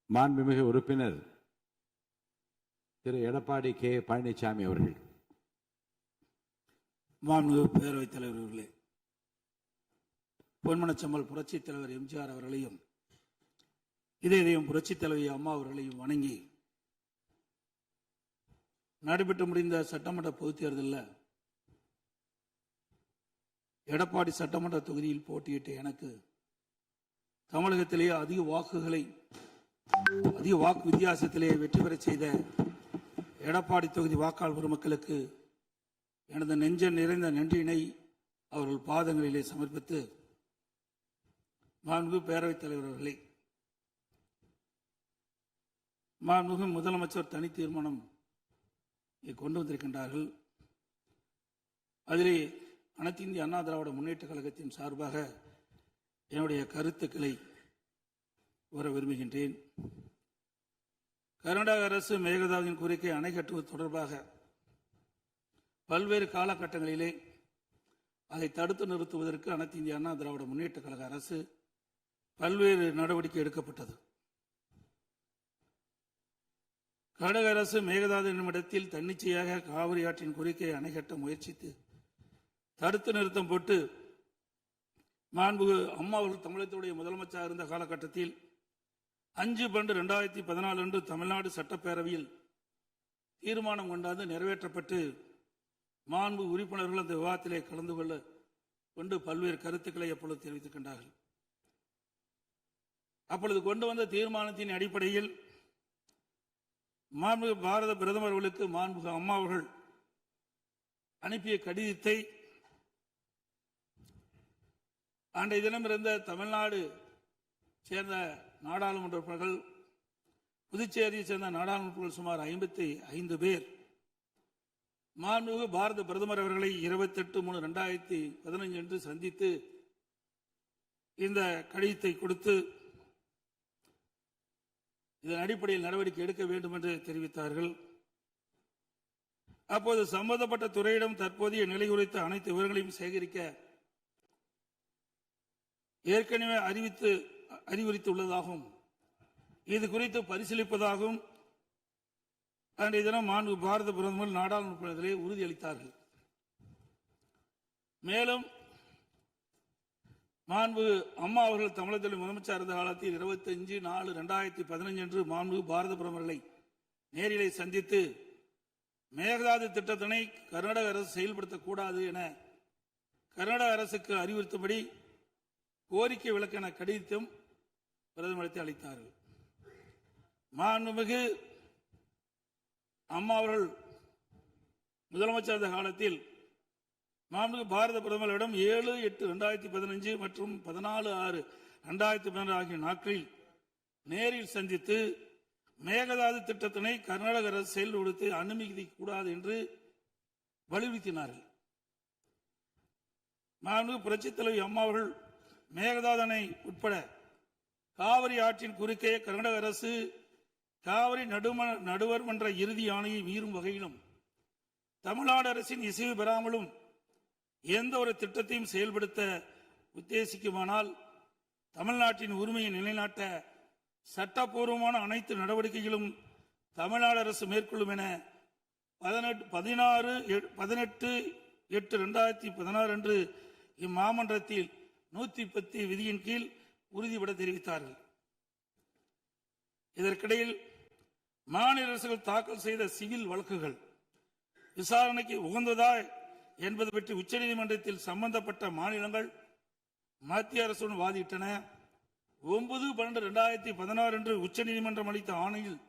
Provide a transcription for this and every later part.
மாண்புமிகு உறுப்பினர் திரு எடப்பாடி கே பழனிசாமி அவர்கள். மாண்புமிகு பேரவைத் தலைவர் அவர்களே, பொன்மனச்செம்மல் புரட்சித் தலைவர் எம்ஜிஆர் அவர்களையும் இதயம் புரட்சித் தலைவி அம்மா அவர்களையும் வணங்கி நடைபெற்று முடிந்த சட்டமன்ற பொதுத் தேர்தலில் எடப்பாடி சட்டமன்ற தொகுதியில் போட்டியிட்ட எனக்கு தமிழகத்திலேயே அதிக வாக்கு வித்தியாசத்திலே வெற்றி பெற செய்த எடப்பாடி தொகுதி வாக்காளர் பெருமக்களுக்கு எனது நெஞ்ச நிறைந்த நன்றியினை அவர்கள் பாதங்களிலே சமர்ப்பித்து, மாண்புமிகு பேரவைத் தலைவர் அவர்களே, மாண்புமிகு முதலமைச்சர் தனி தீர்மானம் கொண்டு வந்திருக்கின்றார்கள். அதிலே அனைத்து இந்திய அண்ணா திராவிட முன்னேற்ற கழகத்தின் சார்பாக என்னுடைய கருத்துக்களை வர விரும்புகின்றேன். கர்நாடக அரசு மேகதாதுவின் கோரிக்கை அணை கட்டுவது தொடர்பாக பல்வேறு காலகட்டங்களிலே அதை தடுத்து நிறுத்துவதற்கு அனைத்து இந்திய அண்ணா திராவிட முன்னேற்ற கழக அரசு பல்வேறு நடவடிக்கை எடுக்கப்பட்டது. கர்நாடக அரசு மேகதாது என்னும் இடத்தில் தன்னிச்சையாக காவிரி ஆற்றின் கோரிக்கையை அணை கட்ட முயற்சித்து தடுத்து நிறுத்தம் போட்டு மாண்புமிகு அம்மா அவர்கள் தமிழகத்துடைய முதலமைச்சராக இருந்த காலகட்டத்தில் 5/12/2014 அன்று தமிழ்நாடு சட்டப்பேரவையில் தீர்மானம் கொண்டாந்து நிறைவேற்றப்பட்டு மாண்பு உறுப்பினர்கள் அந்த விவாதத்திலே கலந்து கொண்டு பல்வேறு கருத்துக்களை அப்பொழுது தெரிவித்திருக்கின்றார்கள். அப்பொழுது கொண்டு வந்த தீர்மானத்தின் அடிப்படையில் மாண்புமிகு பாரத பிரதமர் அவர்களுக்கு மாண்புமிகு அம்மா அவர்கள் அனுப்பிய கடிதத்தை அன்றைய தினம் இருந்த தமிழ்நாடு சேர்ந்த நாடாளுமன்ற உறுப்பினர்கள், புதுச்சேரியை சேர்ந்த நாடாளுமன்ற உறுப்பினர்கள் சுமார் 55 பேர் மாண்புமிகு பாரத பிரதமர் அவர்களை 28/3/2015 அன்று சந்தித்து இந்த கடிதத்தை கொடுத்து இதன் அடிப்படையில் நடவடிக்கை எடுக்க வேண்டும் என்று தெரிவித்தார்கள். அப்போது சம்பந்தப்பட்ட துறையிடம் தற்போதைய நிலை குறித்த அனைத்து விவரங்களையும் சேகரிக்க ஏற்கனவே அறிவுறுத்தியுள்ளதாகவும் இது குறித்து பரிசீலிப்பதாகவும் அன்றைய தினம் மாண்பு பாரத பிரதமர் நாடாளுமன்றத்திலே உறுதியளித்தார்கள். மேலும் மாண்பு அம்மா அவர்கள் தமிழகத்தில் முதலமைச்சர் இருந்த காலத்தில் 25/4/2015 அன்று மாண்பு பாரத பிரதமர்களை நேரிலே சந்தித்து மேகதாது திட்டத்தினை கர்நாடக அரசு செயல்படுத்தக்கூடாது என கர்நாடக அரசுக்கு அறிவுறுத்தும்படி கோரிக்கை விளக்கென கடிதம் பிரதமருக்கு அளித்தார்கள். மாண்புமிகு அம்மா அவர்கள் முதலமைச்சர் இருந்த காலத்தில் மாண்புமிகு பாரத பிரதமரிடம் 7/8/2015 மற்றும் 14/6/2016 ஆகிய நாட்களில் நேரில் சந்தித்து மேகதாது திட்டத்தினை கர்நாடக அரசு செயல்படுத்த அனுமதிக்க கூடாது என்று வலியுறுத்தினார்கள். மாண்புமிகு புரட்சித் தலைவி அம்மா அவர்கள் மேகதாது அணை உட்பட காவிரி ஆற்றின் குறுக்கே கர்நாடக அரசு காவிரி நடுவர் மன்ற இறுதி ஆணையை மீறும் வகையிலும் தமிழ்நாடு அரசின் இசைவு பெறாமலும் எந்த ஒரு திட்டத்தையும் செயல்படுத்த உத்தேசிக்குமானால் தமிழ்நாட்டின் உரிமையை நிலைநாட்ட சட்டப்பூர்வமான அனைத்து நடவடிக்கைகளும் தமிழ்நாடு அரசு மேற்கொள்ளும் என 18/8/2016 அன்று இம்மாமன்றத்தில் 110 விதியின் கீழ் உறுதிபட தெரிவித்தார்கள். இதற்கிடையில் மாநில அரசுகள் தாக்கல் செய்த சிவில் வழக்குகள் விசாரணைக்கு உகந்ததா என்பது பற்றி உச்சநீதிமன்றத்தில் சம்பந்தப்பட்ட மாநிலங்கள் மத்திய அரசுடன் வாதிட்டன. 9/12/2016 அன்று உச்சநீதிமன்றம் அளித்த ஆணையில்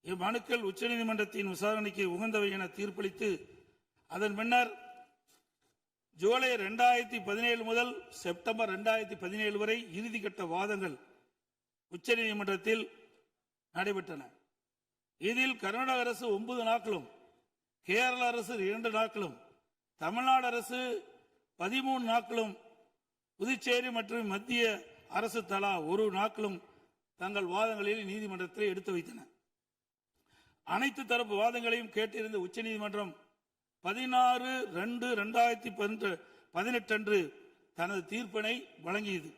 இம்மனுக்கள் உச்சநீதிமன்றத்தின் விசாரணைக்கு உகந்தவை என தீர்ப்பளித்து அதன் பின்னர் ஜூலை 2017 முதல் செப்டம்பர் 2017 வரை இறுதிக்கட்ட வாதங்கள் உச்சநீதிமன்றத்தில் நடைபெற்றன. இதில் கர்நாடக அரசு 9 நாட்களும், கேரள அரசு 2 நாட்களும், தமிழ்நாடு அரசு 13 நாட்களும், புதுச்சேரி மற்றும் மத்திய அரசு தலா 1 நாட்களும் தங்கள் வாதங்களில் நீதிமன்றத்தில் எடுத்து வைத்தன. அனைத்து தரப்பு வாதங்களையும் கேட்டிருந்த உச்சநீதிமன்றம் 16/2/2018 அன்று தனது தீர்ப்பினை வழங்கியது.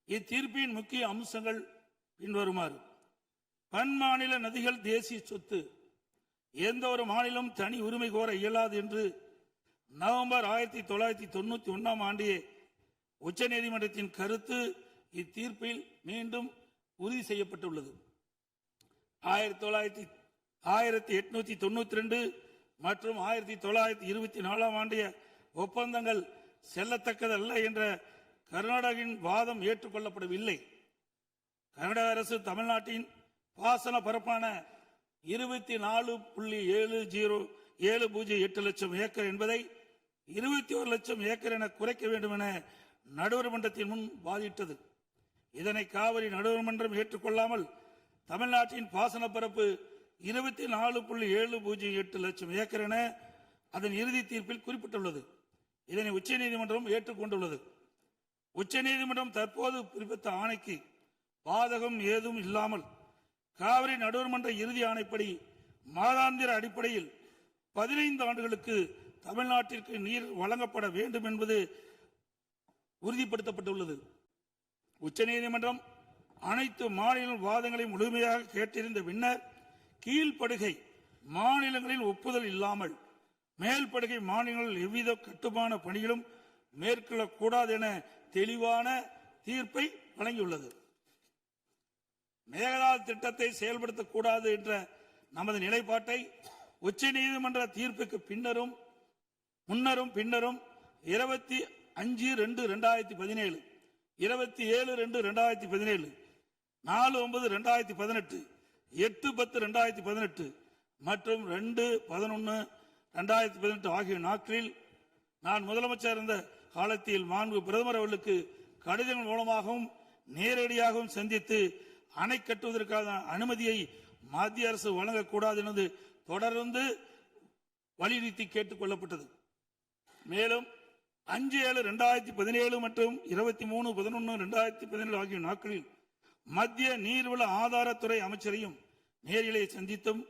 இத்தீர்ப்பின் முக்கிய அம்சங்கள் பின்வருமாறு: பன்மாநில நதிகள் தேசிய சொத்து, எந்த ஒரு மாநிலம் தனி உரிமை கோர இயலாது என்று நவம்பர் 1991 ஆண்டிய உச்சநீதிமன்றத்தின் கருத்து இத்தீர்ப்பில் மீண்டும் உறுதி செய்யப்பட்டுள்ளது. 1892 மற்றும் 1924 ஆண்டிய ஒப்பந்தங்கள் செல்லத்தக்கதல்ல என்ற கர்நாடகின் வாதம் ஏற்றுக்கொள்ளப்படவில்லை. கர்நாடக அரசு தமிழ்நாட்டின் பாசன பரப்பான 24.708 லட்சம் ஏக்கர் என்பதை 21 லட்சம் ஏக்கர் என குறைக்க வேண்டும் என நடுவர் மன்றத்தின் முன் வாதிட்டது. இதனை காவிரி நடுவர் மன்றம் ஏற்றுக்கொள்ளாமல் தமிழ்நாட்டின் பாசன பரப்பு 24.708 லட்சம் ஏக்கர் என அதன் இறுதி தீர்ப்பில் குறிப்பிட்டுள்ளது. இதனை உச்சநீதிமன்றம் ஏற்றுக்கொண்டுள்ளது. உச்சநீதிமன்றம் தற்போது பிறப்பித்த ஆணைக்கு பாதகம் ஏதும் இல்லாமல் காவிரி நடுவர் மன்ற இறுதி ஆணைப்படி மாதாந்திர அடிப்படையில் 15 ஆண்டுகளுக்கு தமிழ்நாட்டிற்கு நீர் வழங்கப்பட வேண்டும் என்பது உறுதிப்படுத்தப்பட்டுள்ளது. உச்சநீதிமன்றம் அனைத்து மாநில வாதங்களை முழுமையாக கேட்டிருந்த பின்னர் கீழ்ப்படுகை மாநிலங்களின் ஒப்புதல் இல்லாமல் மேல்படுகை மாநிலங்களில் எவ்வித கட்டுமான பணிகளும் மேற்கொள்ளக்கூடாது என தெளிவான தீர்ப்பை வழங்கியுள்ளது. மேகதாது திட்டத்தை செயல்படுத்தக்கூடாது என்ற நமது நிலைப்பாட்டை உச்சநீதிமன்ற தீர்ப்புக்கு முன்னரும் பின்னரும் 25/2/2017, 27/2/2017, 4/9/2018, 8/10/2018 மற்றும் 2/11/2018 ஆகிய நாட்களில் நான் முதலமைச்சர் இருந்த காலத்தில் மாண்பு பிரதமர் அவர்களுக்கு கடிதங்கள் மூலமாகவும் நேரடியாகவும் சந்தித்து அணை கட்டுவதற்கான அனுமதியை மத்திய அரசு வழங்கக்கூடாது என்று தொடர்ந்து வலியுறுத்தி கேட்டுக் கொள்ளப்பட்டது. மேலும் 5/7/2017 மற்றும் 23/11/2017 ஆகிய நாட்களில் மத்திய நீர்வள ஆதாரத்துறை அமைச்சரையும் நேரிலே சந்தித்தும்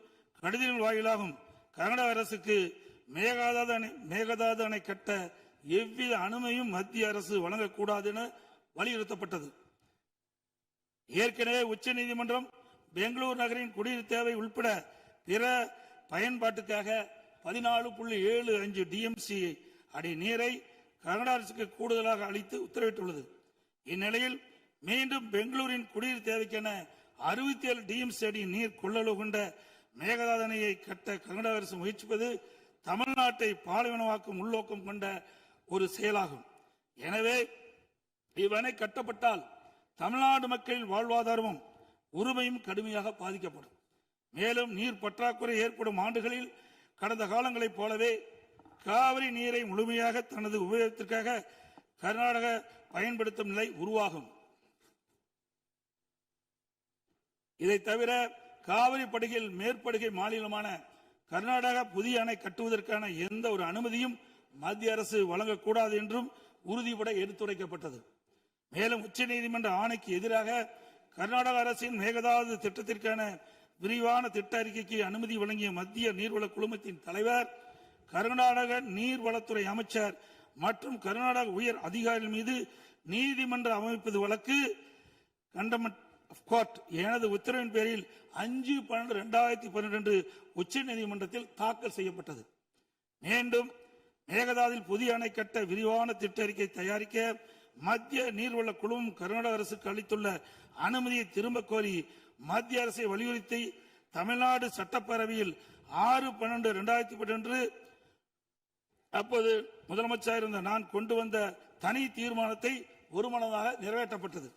கடிதங்கள் வாயிலாகவும் கர்நாடக அரசுக்கு மேகதாது அணை கட்ட எவ்வித அனுமதியும் மத்திய அரசு வழங்கக்கூடாது என வலியுறுத்தப்பட்டது. ஏற்கனவே உச்சநீதிமன்றம் பெங்களூர் நகரின் குடிநீர் தேவை உட்பட பிற பயன்பாட்டுக்காக 14.75 டிஎம்சி அடி நீரை கர்நாடக அரசுக்கு கூடுதலாக அளித்து உத்தரவிட்டுள்ளது. இந்நிலையில் மீண்டும் பெங்களூரின் குடிநீர் தேவைக்கென 67 டிஎம்சி அடி நீர் கொள்ளளவு கொண்ட மேகதாது அணையை கட்ட கர்நாடக அரசு முயற்சிப்பது தமிழ்நாட்டை பாலைவனமாக்கும் உள்நோக்கம் கொண்ட ஒரு செயலாகும். எனவே இவ்வணை கட்டப்பட்டால் தமிழ்நாடு மக்களின் வாழ்வாதாரமும் உரிமையும் கடுமையாக பாதிக்கப்படும். மேலும் நீர் பற்றாக்குறை ஏற்படும் ஆண்டுகளில் கடந்த காலங்களைப் போலவே காவிரி நீரை முழுமையாக தனது உபயோகத்திற்காக கர்நாடக பயன்படுத்தும் நிலை உருவாகும். இதை தவிர காவிரி படுகையில் மேற்படுகை மாநிலமான கர்நாடகா புதிய அணை கட்டுவதற்கான எந்த ஒரு அனுமதியும் மத்திய அரசு வழங்கக்கூடாது என்றும் உறுதிபட எடுத்துரைக்கப்பட்டது. மேலும் உச்சநீதிமன்ற ஆணைக்கு எதிராக கர்நாடக அரசின் மேகதாது திட்டத்திற்கான விரிவான திட்ட அறிக்கைக்கு அனுமதி வழங்கிய மத்திய நீர்வள குழுமத்தின் தலைவர், கர்நாடக நீர்வளத்துறை அமைச்சர் மற்றும் கர்நாடக உயர் அதிகாரிகள் மீது நீதிமன்ற அமைப்பது வழக்கு கண்டெம்ப்ட் ஆஃப் கோர்ட் எனது உத்தரவின் பேரில் 5/12/2012 உச்சநீதிமன்றத்தில் தாக்கல் செய்யப்பட்டது. மீண்டும் மேகதாதில் புதிய அணை கட்ட விரிவான திட்ட அறிக்கை தயாரிக்க மத்திய நீர்வள குழுமம் கர்நாடக அரசுக்கு அளித்துள்ள அனுமதியை திரும்ப கோரி மத்திய அரசை வலியுறுத்தி தமிழ்நாடு சட்டப்பேரவையில் 6/12/2012 அப்போது முதலமைச்சர் இருந்த நான் கொண்டு வந்த தனி தீர்மானத்தை ஒருமனதாக நிறைவேற்றப்பட்டது.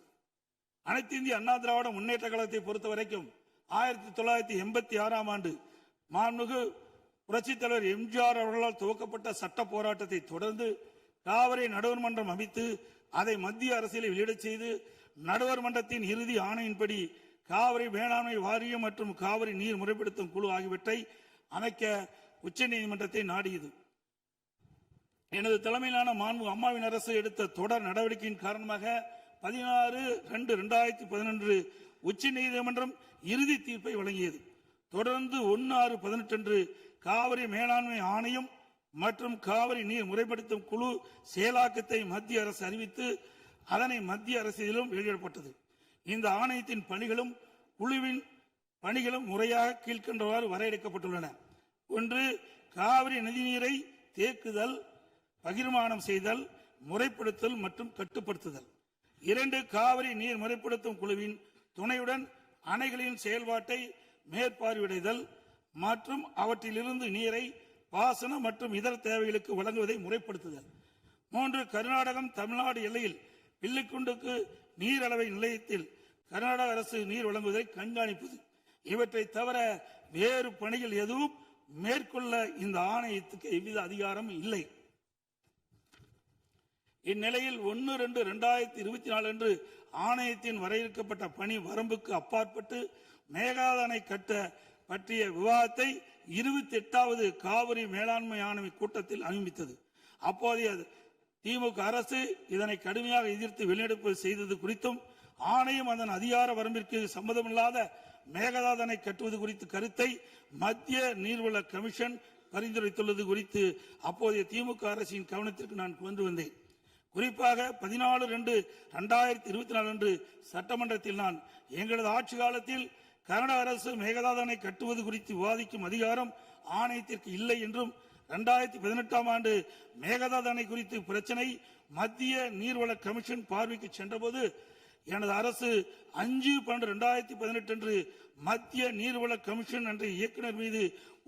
அனைத்து இந்திய அண்ணா திராவிட முன்னேற்ற கழகத்தை பொறுத்தவரைக்கும் 1986 ஆண்டு மாண்புமிகு புரட்சித் தலைவர் எம்ஜிஆர் அவர்களால் துவக்கப்பட்ட சட்ட போராட்டத்தை தொடர்ந்து காவிரி நடுவர் மன்றம் அமைத்து அதை மத்திய அரசியலை வெளியிடச் செய்து நடுவர் மன்றத்தின் இறுதி ஆணையின்படி காவிரி மேலாண்மை வாரியம் மற்றும் காவிரி நீர் முறைப்படுத்தும் குழு ஆகியவற்றை அமைக்க உச்சநீதிமன்றத்தை நாடியது. எனது தலைமையிலான மாண்பு அம்மாவின் அரசு எடுத்த தொடர் நடவடிக்கையின் காரணமாக 16/2/2011 உச்சநீதிமன்றம் இறுதி தீர்ப்பை வழங்கியது. தொடர்ந்து 1/6/18 காவிரி மேலாண்மை ஆணையம் மற்றும் காவிரி நீர் முறைப்படுத்தும் குழு செயலாக்கத்தை மத்திய அரசு அறிவித்து அதனை மத்திய அரசிலும் வெளியிடப்பட்டது. இந்த ஆணையத்தின் பணிகளும் குழுவின் பணிகளும் முறையாக கீழ்கண்டவாறு வரையறுக்கப்பட்டுள்ளன. 1. காவிரி நதிநீரை தேக்குதல், பகிர்மானம் செய்தல், முறைப்படுத்தல் மற்றும் கட்டுப்படுத்துதல். 2. காவிரி நீர் முறைப்படுத்தும் குழுவின் துணையுடன் அணைகளின் செயல்பாட்டை மேற்பார்வையிடுதல் மற்றும் அவற்றிலிருந்து நீரை பாசன மற்றும் இதர தேவைகளுக்கு வழங்குவதை முறைப்படுத்துதல். 3. கர்நாடகம் தமிழ்நாடு எல்லையில் பில்லிக்குண்டுக்கு நீர் அளவை நிலையத்தில் கர்நாடக அரசு நீர் வழங்குவதை கண்காணிப்பது. இவற்றை தவிர வேறு பணிகள் எதுவும் மேற்கொள்ள இந்த ஆணையத்துக்கு எவ்வித அதிகாரம் இல்லை. இந்நிலையில் 1/2/2024 அன்று ஆணையத்தின் வரையறுக்கப்பட்ட பணி வரம்புக்கு அப்பாற்பட்டு மேகதாது அணை கட்ட பற்றிய விவாதத்தை 28வது காவிரி மேலாண்மை ஆணைய கூட்டத்தில் அனுமதித்தது. அப்போதைய திமுக அரசு இதனை கடுமையாக எதிர்த்து வெளிநடப்பு செய்தது குறித்தும் ஆணையம் அதன் அதிகார வரம்பிற்கு சம்மதமில்லாத மேகதாது அணை கட்டுவது குறித்த கருத்தை மத்திய நீர்வள கமிஷன் பரிந்துரைத்துள்ளது குறித்து அப்போதைய திமுக அரசின் கவனத்திற்கு நான் கொண்டு வந்தேன். குறிப்பாக 14/2/2024 அன்று சட்டமன்றத்தில் நான் எங்களது ஆட்சி காலத்தில் கர்நாடக அரசு மேகதாது அணை கட்டுவது குறித்து விவாதிக்கும் அதிகாரம் ஆணையத்திற்கு இல்லை என்றும் 2018ஆம் ஆண்டு மேகதாது அணை குறித்து பிரச்சனை மத்திய நீர்வள கமிஷன் பார்வைக்கு சென்றபோது எனது அரசு 5/12/2018 அன்று மத்திய நீர்வள கமிஷன் என்ற இயக்குநர் மீது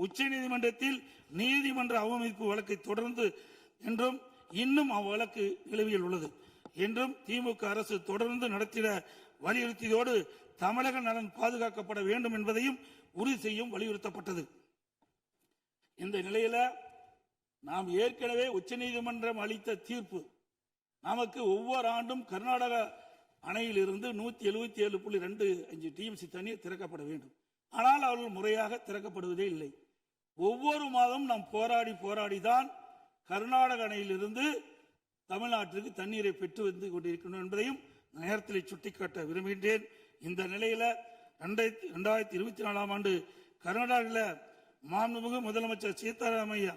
உச்சநீதிமன்றத்தில் நீதிமன்ற அவமதிப்பு வழக்கை தொடர்ந்து என்றும் இன்னும் அவ்வழக்கு நிலுவையில் உள்ளது என்றும் திமுக அரசு தொடர்ந்து நடத்திட வலியுறுத்தியதோடு தமிழக நலன் பாதுகாக்கப்பட வேண்டும் என்பதையும் உறுதி செய்யும் வலியுறுத்தப்பட்டது. இந்த நிலையில நாம் ஏற்கனவே உச்சநீதிமன்றம் அளித்த தீர்ப்பு நமக்கு ஒவ்வொரு ஆண்டும் கர்நாடக அணையில் இருந்து 177.25 டிஎம்சி தண்ணீர் திறக்கப்பட வேண்டும். ஆனால் அவர்கள் முறையாக திறக்கப்படுவதே இல்லை. ஒவ்வொரு மாதம் நாம் போராடிதான் கர்நாடக அணையிலிருந்து தமிழ்நாட்டிற்கு தண்ணீரை பெற்று வந்து கொண்டிருக்கணும் என்பதையும் நேரத்தில் சுட்டிக்காட்ட விரும்புகின்றேன். இந்த நிலையில 2024ஆம் ஆண்டு கர்நாடகாவில் மாண்புமிகு முதலமைச்சர் சீதாராமையா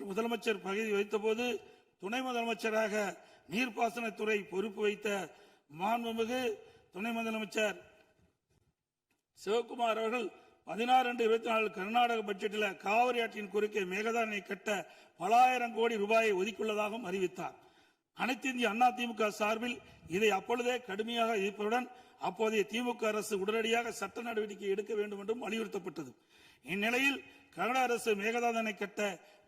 முதலமைச்சர் பதவி வைத்த போது துணை முதலமைச்சராக நீர்ப்பாசனத்துறை பொறுப்பு வைத்த மாண்புமிகு துணை முதலமைச்சர் சிவகுமார் அவர்கள் 16/2/24 கர்நாடக பட்ஜெட்டில் காவிரி ஆற்றின் குறுக்கே மேகதாது அணை கட்ட பல ஆயிரம் கோடி ரூபாயை ஒதுக்கியுள்ளதாகவும் அறிவித்தார். அனைத்து இந்திய அண்ணா திமுக சார்பில் இதை அப்பொழுதே கடுமையாக எதிர்ப்பதுடன் அப்போதைய திமுக அரசு உடனடியாக சட்ட நடவடிக்கை எடுக்க வேண்டும் என்றும் வலியுறுத்தப்பட்டது. இந்நிலையில் கர்நாடக அரசு மேகதாது அணை கட்ட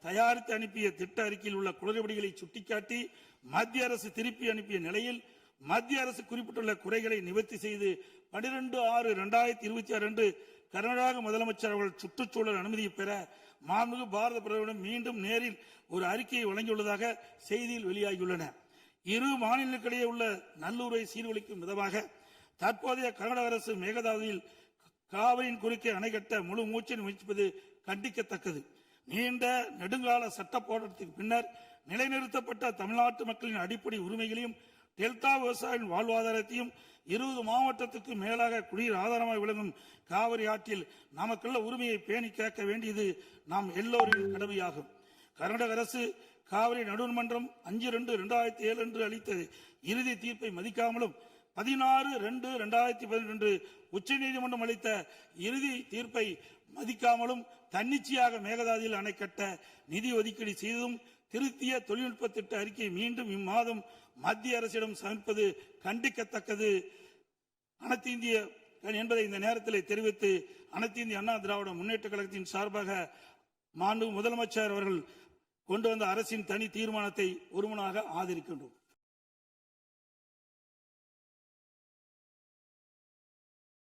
தயாரித்து அனுப்பிய திட்ட அறிக்கையில் உள்ள குளறுபடிகளை சுட்டிக்காட்டி மத்திய அரசு திருப்பி அனுப்பிய நிலையில் மத்திய அரசு குறிப்பிட்டுள்ள குறைகளை நிவர்த்தி செய்து 12/6/2026 அன்று கர்நாடக முதலமைச்சர் அவர்கள் சுற்றுச்சூழல் அனுமதியை பெற மாண்புமிகு பாரத பிரதமரிடம் மீண்டும் நேரில் ஒரு அறிக்கையை வழங்கியுள்ளதாக செய்தியில் வெளியாகியுள்ளன. இரு மாநிலங்களுக்கிடையே உள்ள நல்லுறவை சீர்குலைக்கும் விதமாக தற்போதைய கர்நாடக அரசு மேகதாதுவில் காவிரியின் குறுக்கே அணை கட்ட முழு மூச்சை முயற்சிப்பது கண்டிக்கத்தக்கது. நீண்ட நெடுங்கால சட்ட போராட்டத்திற்கு பின்னர் நிலைநிறுத்தப்பட்ட தமிழ்நாட்டு மக்களின் அடிப்படை உரிமைகளையும் டெல்டா விவசாயிகளின் வாழ்வாதாரத்தையும் 20 மாவட்டத்துக்கு மேலாக குடிநீர் ஆதாரமாக விளங்கும் காவிரி ஆற்றில் நமக்குள்ள உரிமையை பேணி காக்க வேண்டியது நாம் எல்லோரின் கடமையாகும். கர்நாடக அரசு காவிரி நடுவர்மன்றம் 5/2/2007 அன்று அளித்த இறுதி தீர்ப்பை மதிக்காமலும் 16/2/2018 உச்சநீதிமன்றம் அளித்த இறுதி தீர்ப்பை மதிக்காமலும் தன்னிச்சையாக மேகதாதுவில் அணை கட்ட நிதி ஒதுக்கீடு செய்ததும் திருத்திய தொழில்நுட்ப திட்ட அறிக்கை மீண்டும் இம்மாதம் மத்திய அரசிடம் சமர்ப்பது கண்டிக்கத்தக்கது அனைத்து இந்திய என்பதை இந்த நேரத்தில் தெரிவித்து அனைத்து இந்திய அண்ணா திராவிட முன்னேற்ற கழகத்தின் சார்பாக மாண்பு முதலமைச்சர் அவர்கள் கொண்டு வந்த அரசின் தனி தீர்மானத்தை ஒருமனாக ஆதரிக்கின்றோம்.